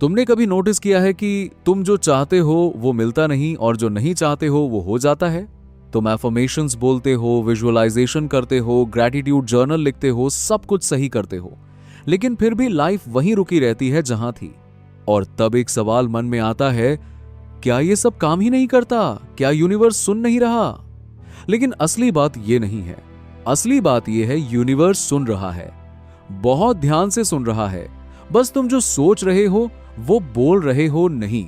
तुमने कभी नोटिस किया है कि तुम जो चाहते हो वो मिलता नहीं और जो नहीं चाहते हो वो हो जाता है? तुम एफर्मेशंस बोलते हो, विजुअलाइजेशन करते हो, ग्रैटिट्यूड जर्नल लिखते हो, सब कुछ सही करते हो, लेकिन फिर भी लाइफ वहीं रुकी रहती है जहां थी। और तब एक सवाल मन में आता है, क्या ये सब काम ही नहीं करता? क्या यूनिवर्स सुन नहीं रहा? लेकिन असली बात ये नहीं है। असली बात ये है, यूनिवर्स सुन रहा है, बहुत ध्यान से सुन रहा है। बस तुम जो सोच रहे हो वो बोल रहे हो नहीं,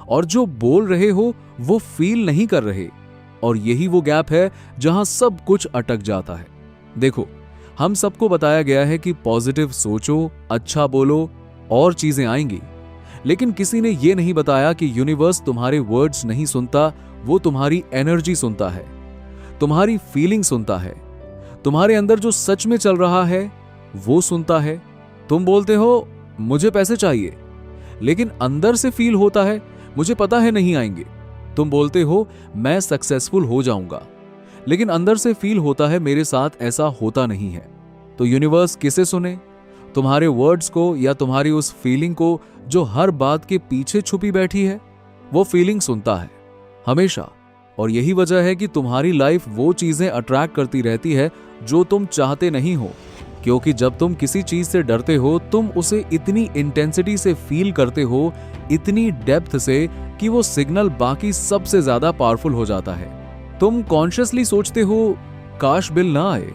और जो बोल रहे हो वो फील नहीं कर रहे। और यही वो गैप है जहां सब कुछ अटक जाता है। देखो, हम सबको बताया गया है कि पॉजिटिव सोचो, अच्छा बोलो और चीजें आएंगी, लेकिन किसी ने यह नहीं बताया कि यूनिवर्स तुम्हारे वर्ड्स नहीं सुनता, वो तुम्हारी एनर्जी सुनता है, तुम्हारी फीलिंग सुनता है, तुम्हारे अंदर जो सच में चल रहा है वो सुनता है। तुम बोलते हो मुझे पैसे चाहिए, लेकिन अंदर से फील होता है मुझे पता है नहीं आएंगे। तुम बोलते हो मैं सक्सेसफुल हो जाऊंगा, लेकिन अंदर से फील होता है मेरे साथ ऐसा होता नहीं है। तो यूनिवर्स किसे सुने? तुम्हारे वर्ड्स को या तुम्हारी उस फीलिंग को जो हर बात के पीछे छुपी बैठी है? वो फीलिंग सुनता है हमेशा। और यही वजह है कि तुम्हारी लाइफ वो चीजें अट्रैक्ट करती रहती है जो तुम चाहते नहीं हो, क्योंकि जब तुम किसी चीज से डरते हो तुम उसे इतनी इंटेंसिटी से फील करते हो, इतनी डेप्थ से, कि वो सिग्नल बाकी सबसे ज्यादा पावरफुल हो जाता है। तुम कॉन्शियसली सोचते हो काश बिल ना आए,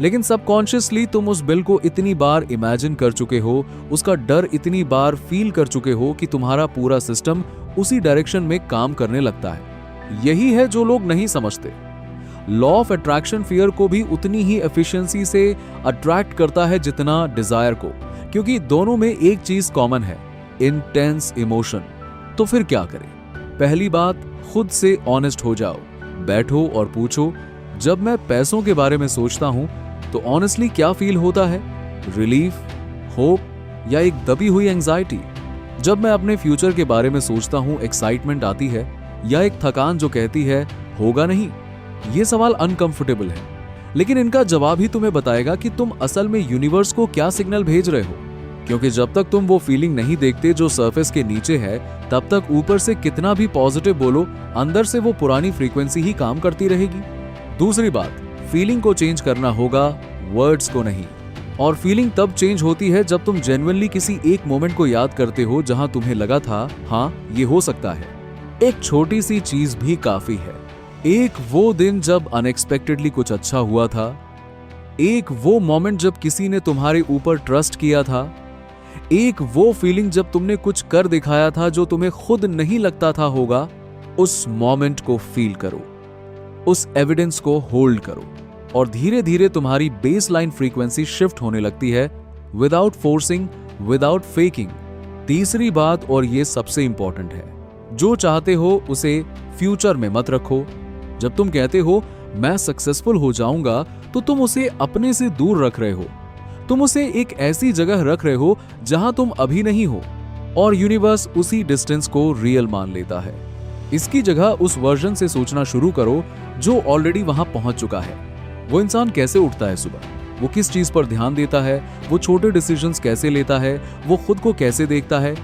लेकिन सबकॉन्शियसली तुम उस बिल को इतनी बार इमेजिन कर चुके हो, उसका डर इतनी बार फील कर चुके हो कि तुम्हारा पूरा सिस्टम उसी डायरेक्शन में काम करने लगता है। यही है जो लोग नहीं समझते। लॉ ऑफ अट्रैक्शन फियर को भी उतनी ही एफिशिएंसी से अट्रैक्ट करता है जितना डिजायर को, क्योंकि दोनों में एक चीज कॉमन है, इंटेंस इमोशन। तो फिर क्या करें? पहली बात, खुद से ऑनेस्ट हो जाओ। बैठो और पूछो, जब मैं पैसों के बारे में सोचता हूं तो ऑनेस्टली क्या फील होता है? रिलीफ, होप, या एक दबी हुई एंजाइटी? जब मैं अपने फ्यूचर के बारे में सोचता हूं, एक्साइटमेंट आती है या एक थकान जो कहती है होगा नहीं? ये सवाल अनकंफर्टेबल है, लेकिन इनका जवाब ही तुम्हें बताएगा कि तुम असल में यूनिवर्स को क्या सिग्नल भेज रहे हो। क्योंकि जब तक तुम वो फीलिंग नहीं देखते जो सरफेस के नीचे है, तब तक ऊपर से कितना भी पॉजिटिव बोलो, अंदर से वो पुरानी फ्रीक्वेंसी ही काम करती रहेगी। दूसरी बात, फीलिंग को चेंज करना होगा, वर्ड्स को नहीं। और फीलिंग तब चेंज होती है जब तुम जेन्युइनली किसी एक मोमेंट को याद करते हो जहां तुम्हें लगा था हाँ ये हो सकता है। एक छोटी सी चीज भी काफी है। एक वो दिन जब अनएक्सपेक्टेडली कुछ अच्छा हुआ था, एक वो मोमेंट जब किसी ने तुम्हारे ऊपर ट्रस्ट किया था, एक वो फीलिंग जब तुमने कुछ कर दिखाया था जो तुम्हें खुद नहीं लगता था होगा। उस मोमेंट को फील करो, उस एविडेंस को होल्ड करो, और धीरे धीरे तुम्हारी बेसलाइन फ्रीक्वेंसी शिफ्ट होने लगती है, विदाउट फोर्सिंग, विदाउट फेकिंग। तीसरी बात, और ये सबसे इंपॉर्टेंट है, जो चाहते हो उसे फ्यूचर में मत रखो। जब तुम कहते हो मैं सक्सेसफुल हो जाऊंगा, तो तुम उसे अपने से दूर रख रहे हो। तुम उसे एक ऐसी जगह रख रहे हो जहां तुम अभी नहीं हो, और यूनिवर्स उसी डिस्टेंस को रियल मान लेता है। इसकी जगह उस वर्जन से सोचना शुरू करो जो ऑलरेडी वहां पहुंच चुका है। वो इंसान कैसे उठता है सुबह, वो किस चीज पर ध्यान देता है, वो छोटे डिसीजंस कैसे लेता है, वो खुद को कैसे देखता है।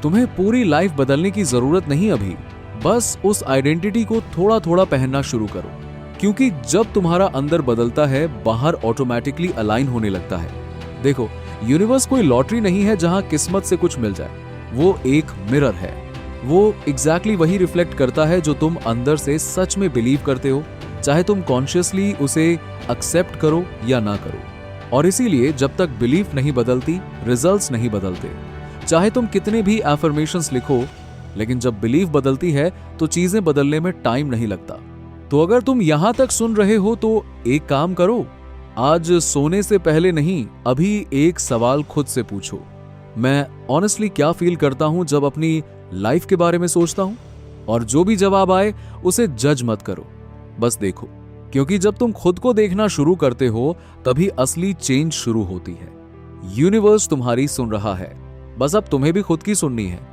तुम्हें पूरी लाइफ बदलने की जरूरत नहीं अभी, बस उस आइडेंटिटी को थोड़ा थोड़ा पहनना शुरू करो। क्योंकि जब तुम्हारा अंदर बदलता है, बाहर ऑटोमेटिकली अलाइन होने लगता है। देखो, यूनिवर्स कोई लॉटरी नहीं है जहां किस्मत से कुछ मिल जाए। वो एक मिरर है, वो एग्जैक्टली वही रिफ्लेक्ट करता है जो तुम अंदर से सच में बिलीव करते हो, चाहे तुम कॉन्शियसली उसे एक्सेप्ट करो या ना करो। और इसीलिए जब तक बिलीफ नहीं बदलती, रिजल्ट्स नहीं बदलते। चाहे तुम कितने भी एफर्मेशंस लिखो, लेकिन जब बिलीफ बदलती है तो चीजें बदलने में टाइम नहीं लगता। तो अगर तुम यहां तक सुन रहे हो तो एक काम करो, आज सोने से पहले नहीं, अभी एक सवाल खुद से पूछो, मैं ऑनेस्टली क्या फील करता हूं जब अपनी लाइफ के बारे में सोचता हूं? और जो भी जवाब आए उसे जज मत करो, बस देखो। क्योंकि जब तुम खुद को देखना शुरू करते हो, तभी असली चेंज शुरू होती है। यूनिवर्स तुम्हारी सुन रहा है, बस अब तुम्हें भी खुद की सुननी है।